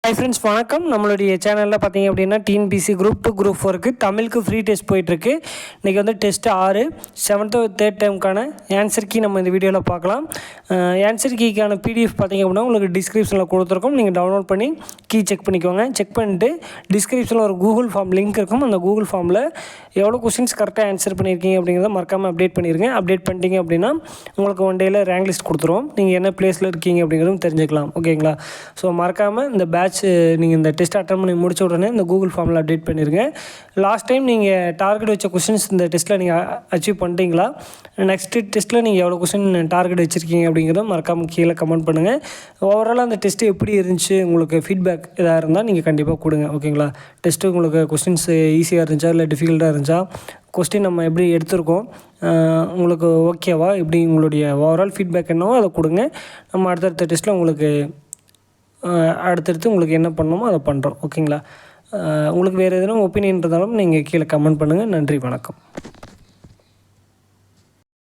Hi friends, வணக்கம். நம்மளுடைய சேனலில் பார்த்தீங்க அப்படின்னா டிஎன்பிசி குரூப் 2 குரூப் 4க்கு தமிழுக்கு ஃப்ரீ டெஸ்ட் போயிட்டுருக்கு. இன்றைக்கி வந்து test 6 7th 3rd டேர்முக்கான answer key நம்ம இந்த வீடியோவில் பார்க்கலாம். ஆன்சர் கீக்கான பிடிஎஃப் பார்த்தீங்க அப்படின்னா உங்களுக்கு டிஸ்கிரிப்ஷனில் கொடுத்துருக்கோம். நீங்கள் டவுன்லோட் பண்ணி கீ செக் பண்ணிக்கோங்க. செக் பண்ணிட்டு டிஸ்கிரிப்ஷனில் ஒரு கூகுள் ஃபார்ம் லிங்க் இருக்கும். அந்த கூகுள் ஃபார்மில் எவ்வளோ கொஸ்டின்ஸ் கரெக்டாக ஆன்சர் பண்ணியிருக்கீங்க அப்படிங்கிறத மறக்காமல் அப்டேட் பண்ணிடுங்க. அப்டேட் பண்ணிட்டீங்க அப்படின்னா உங்களுக்கு ஒன் டேயில் ரேங்க் லிஸ்ட் கொடுத்துருவோம். நீங்கள் என்ன பிளேஸில் இருக்கீங்க அப்படிங்கிறதும் தெரிஞ்சுக்கலாம். ஓகேங்களா? ஸோ மறக்காமல் இந்த பேட்ச் நீங்கள் இந்த டெஸ்ட் அட்டன் பண்ணி முடிச்ச உடனே இந்த கூகுள் ஃபார்மில் அப்டேட் பண்ணிடுங்க. லாஸ்ட் டைம் நீங்கள் டார்கெட் வச்ச கொஸ்டின்ஸ் இந்த டெஸ்ட்டில் நீங்கள் அச்சீவ் பண்ணிட்டீங்களா? நெக்ஸ்ட்டு டெஸ்ட்டில் நீங்கள் எவ்வளோ கொஸ்டின் டார்கெட் வச்சுருக்கீங்க அப்படிங்கிறத மறக்காமல் கீழே கமெண்ட் பண்ணுங்கள். ஓவராலாக அந்த டெஸ்ட்டு எப்படி இருந்துச்சு, உங்களுக்கு ஃபீட்பேக் எதாக இருந்தால் நீங்கள் கண்டிப்பாக கொடுங்க. ஓகேங்களா? டெஸ்ட்டு உங்களுக்கு கொஸ்டின்ஸ் ஈஸியாக இருந்துச்சா இல்லை டிஃபிகல்ட்டாக இருந்துச்சா, கொஸ்டின் நம்ம எப்படி எடுத்திருக்கோம், உங்களுக்கு ஓகேவா, இப்படி உங்களுடைய ஓவரால் ஃபீட்பேக் என்னவோ அதை கொடுங்க. நம்ம அடுத்தடுத்த டெஸ்ட்டில் உங்களுக்கு அடுத்தடுத்து உங்களுக்கு என்ன பண்ணணுமோ அதை பண்ணுறோம். ஓகேங்களா? உங்களுக்கு வேறு எதுனா ஒப்பீனியன் இருந்தாலும் நீங்கள் கீழே கமெண்ட் பண்ணுங்கள். நன்றி, வணக்கம்.